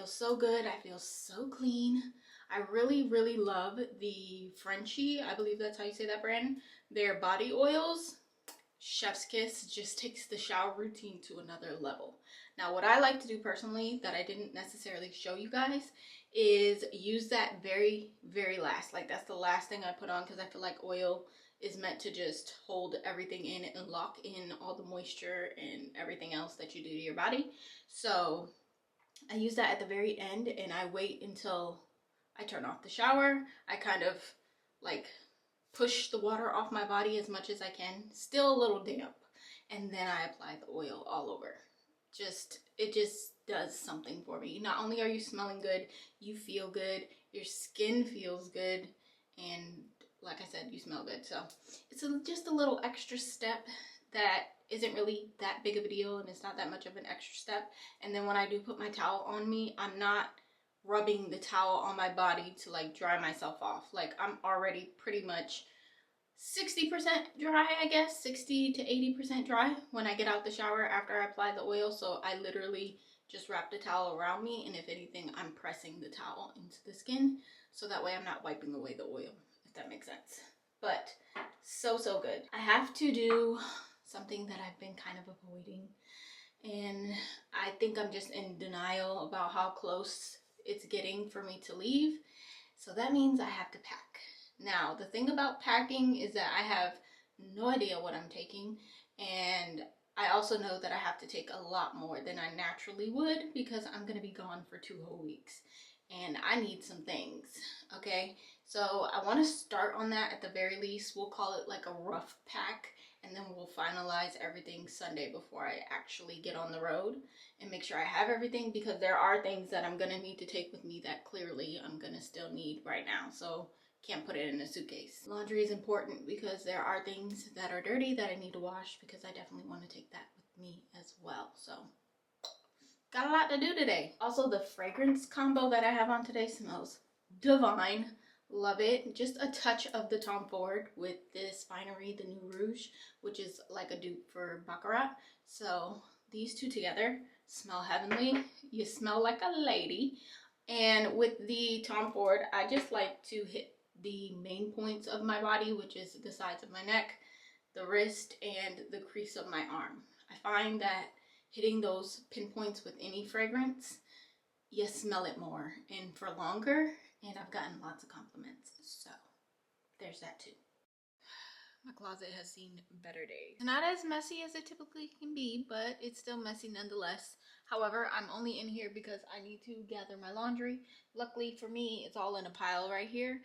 feel so good. I feel so clean. I really love the Frenchie, I believe that's how you say that brand, their body oils. Chef's kiss, just takes the shower routine to another level. Now, what I like to do personally that I didn't necessarily show you guys is use that very last. Like, that's the last thing I put on, because I feel like oil is meant to just hold everything in and lock in all the moisture and everything else that you do to your body. So I use that at the very end, and I wait until I turn off the shower. I kind of like push the water off my body as much as I can, still a little damp, and then I apply the oil all over. It just does something for me. Not only are you smelling good, you feel good, your skin feels good, and like I said, you smell good. So it's just a little extra step that isn't really that big of a deal, and it's not that much of an extra step. And then when I do put my towel on me, I'm not rubbing the towel on my body to like dry myself off. Like, I'm already pretty much 60% dry, I guess, 60 to 80% dry when I get out the shower after I apply the oil. So I literally just wrap the towel around me, and if anything, I'm pressing the towel into the skin, so that way I'm not wiping away the oil, if that makes sense. But so good. I have to do something that I've been kind of avoiding, and I think I'm just in denial about how close it's getting for me to leave. So that means I have to pack. Now, the thing about packing is that I have no idea what I'm taking, and I also know that I have to take a lot more than I naturally would, because I'm going to be gone for 2 whole weeks, and I need some things, okay? So I want to start on that at the very least. We'll call it like a rough pack, and then we'll finalize everything Sunday before I actually get on the road and make sure I have everything, because there are things that I'm going to need to take with me that clearly I'm going to still need right now. So can't put it in a suitcase. Laundry is important because there are things that are dirty that I need to wash, because I definitely want to take that with me as well. So got a lot to do today. Also, the fragrance combo that I have on today smells divine. Love it. Just a touch of the Tom Ford with this Finery, the New Rouge, which is like a dupe for Baccarat. So these two together smell heavenly. You smell like a lady. And with the Tom Ford, I just like to hit the main points of my body, which is the sides of my neck, the wrist, and the crease of my arm. I find that hitting those pinpoints with any fragrance, you smell it more and for longer, and I've gotten lots of compliments. So there's that too. My closet has seen better days. Not as messy as it typically can be, but it's still messy nonetheless. However, I'm only in here because I need to gather my laundry. Luckily for me, it's all in a pile right here.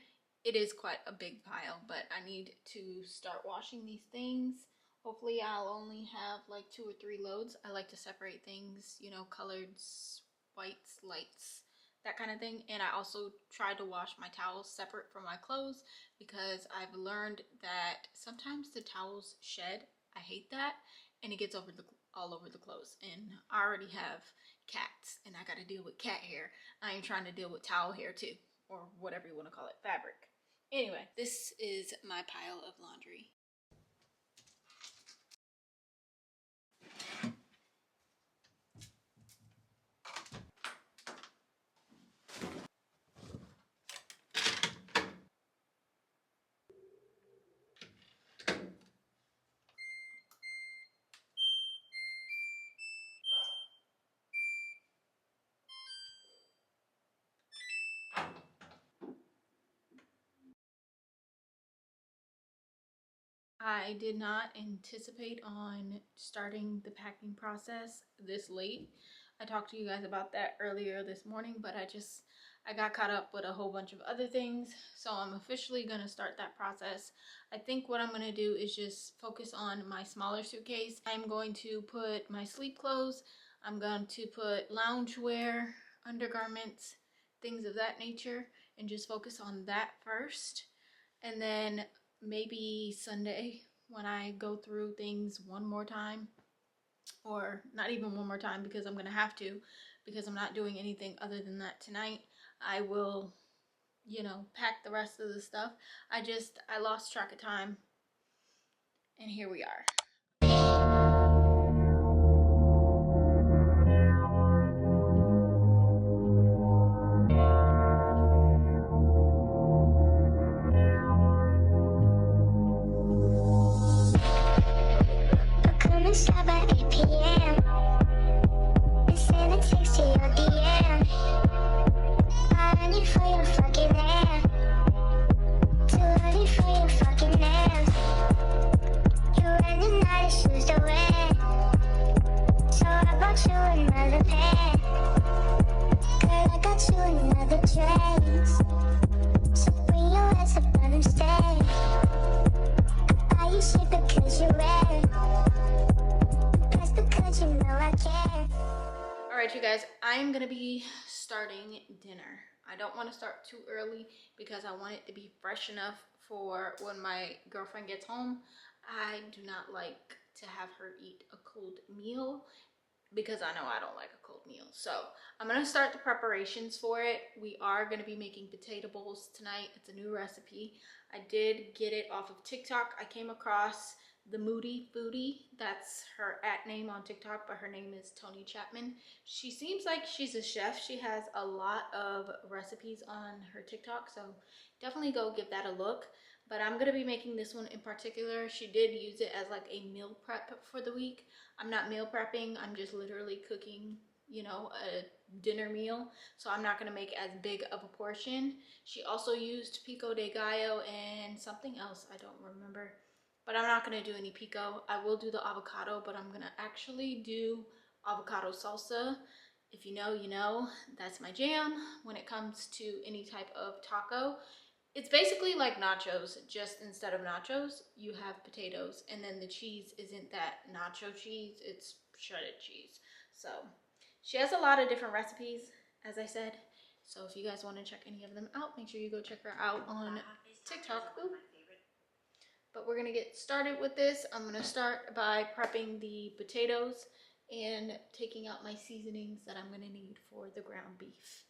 It is quite a big pile, but I need to start washing these things. Hopefully I'll only have like 2 or 3 loads. I like to separate things, you know, coloreds, whites, lights, that kind of thing. And I also try to wash my towels separate from my clothes, because I've learned that sometimes the towels shed. I hate that, and it gets all over the clothes. And I already have cats, and I got to deal with cat hair. I ain't trying to deal with towel hair too, or whatever you want to call it, fabric. Anyway, this is my pile of laundry. I did not anticipate on starting the packing process this late. I talked to you guys about that earlier this morning, but I got caught up with a whole bunch of other things. So I'm officially going to start that process. I think what I'm going to do is just focus on my smaller suitcase. I'm going to put my sleep clothes. I'm going to put loungewear, undergarments, things of that nature, and just focus on that first. And then maybe Sunday, when I go through things one more time, or not even one more time, because I'm gonna have to, because I'm not doing anything other than that tonight, I will, you know, pack the rest of the stuff. I lost track of time, and here we are. another pair. Girl, I got you another dress. So bring your ass up and stay. I buy you shit because you're rare. Press because you know I care. Alright, you guys, I'm gonna be starting dinner. I don't want to start too early because I want it to be fresh enough for when my girlfriend gets home. I do not like to have her eat a cold meal because I know I don't like a cold meal. So I'm gonna start the preparations for it. We are gonna be making potato bowls tonight. It's a new recipe. I did get it off of TikTok. I came across the Moody Foodie. That's her @name on TikTok, but her name is Tony Chapman. She seems like she's a chef. She has a lot of recipes on her TikTok, so definitely go give that a look. But I'm gonna be making this one in particular. She did use it as like a meal prep for the week. I'm not meal prepping, I'm just literally cooking, you know, a dinner meal. So I'm not gonna make as big of a portion. She also used pico de gallo and something else, I don't remember. But I'm not gonna do any pico. I will do the avocado, but I'm gonna actually do avocado salsa. If you know, you know, that's my jam when it comes to any type of taco. It's basically like nachos, just instead of nachos, you have potatoes, and then the cheese isn't that nacho cheese, it's shredded cheese. So she has a lot of different recipes, as I said. So if you guys want to check any of them out, make sure you go check her out on TikTok. Ooh. But we're gonna get started with this. I'm gonna start by prepping the potatoes and taking out my seasonings that I'm gonna need for the ground beef.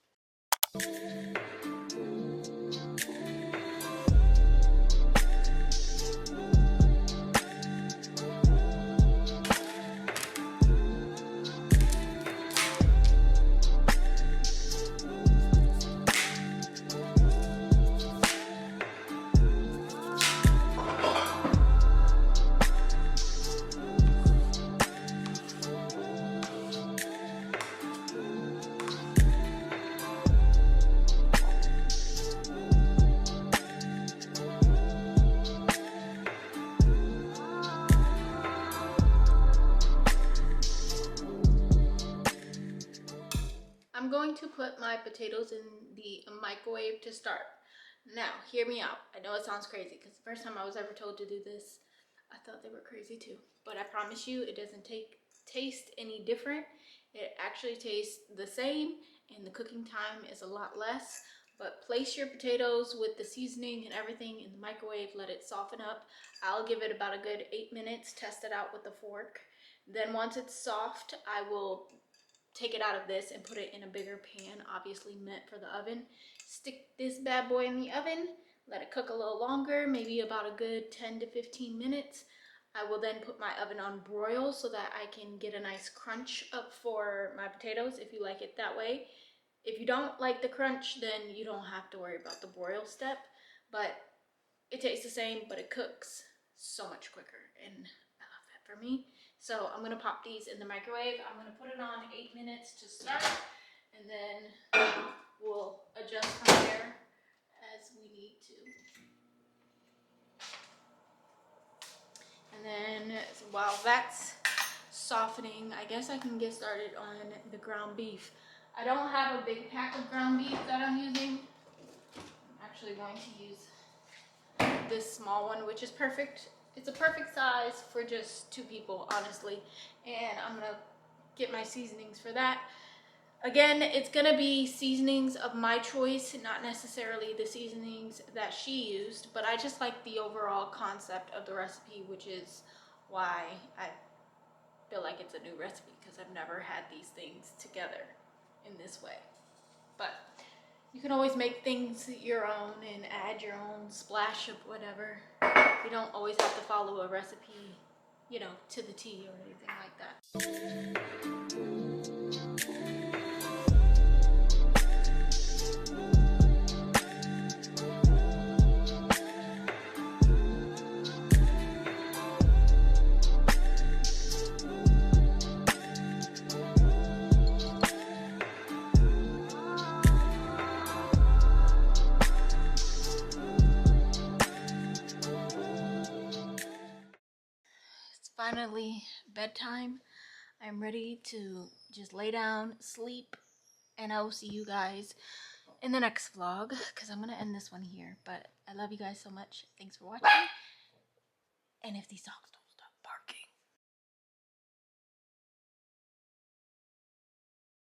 I'm going to put my potatoes in the microwave to start. Now, hear me out. I know it sounds crazy because the first time I was ever told to do this, I thought they were crazy too. But I promise you, it doesn't taste any different. It actually tastes the same, and the cooking time is a lot less. But place your potatoes with the seasoning and everything in the microwave, let it soften up. I'll give it about a good 8 minutes, test it out with a fork. Then once it's soft, I will take it out of this and put it in a bigger pan, obviously meant for the oven. Stick this bad boy in the oven, let it cook a little longer, maybe about a good 10 to 15 minutes. I will then put my oven on broil so that I can get a nice crunch up for my potatoes if you like it that way. If you don't like the crunch, then you don't have to worry about the broil step, but it tastes the same, but it cooks so much quicker, and I love that for me. So I'm gonna pop these in the microwave. I'm gonna put it on 8 minutes to start, and then we'll adjust from there as we need to. And then while that's softening, I guess I can get started on the ground beef. I don't have a big pack of ground beef that I'm using. I'm actually going to use this small one, which is perfect. It's a perfect size for just 2 people, honestly. And I'm gonna get my seasonings for that. Again, it's gonna be seasonings of my choice, not necessarily the seasonings that she used, but I just like the overall concept of the recipe, which is why I feel like it's a new recipe, because I've never had these things together in this way. But you can always make things your own and add your own splash of whatever. You don't always have to follow a recipe, you know, to the T or anything like that. Finally bedtime. I'm ready to just lay down, sleep, and I will see you guys in the next vlog because I'm gonna end this one here. But I love you guys so much. Thanks for watching. And if these socks don't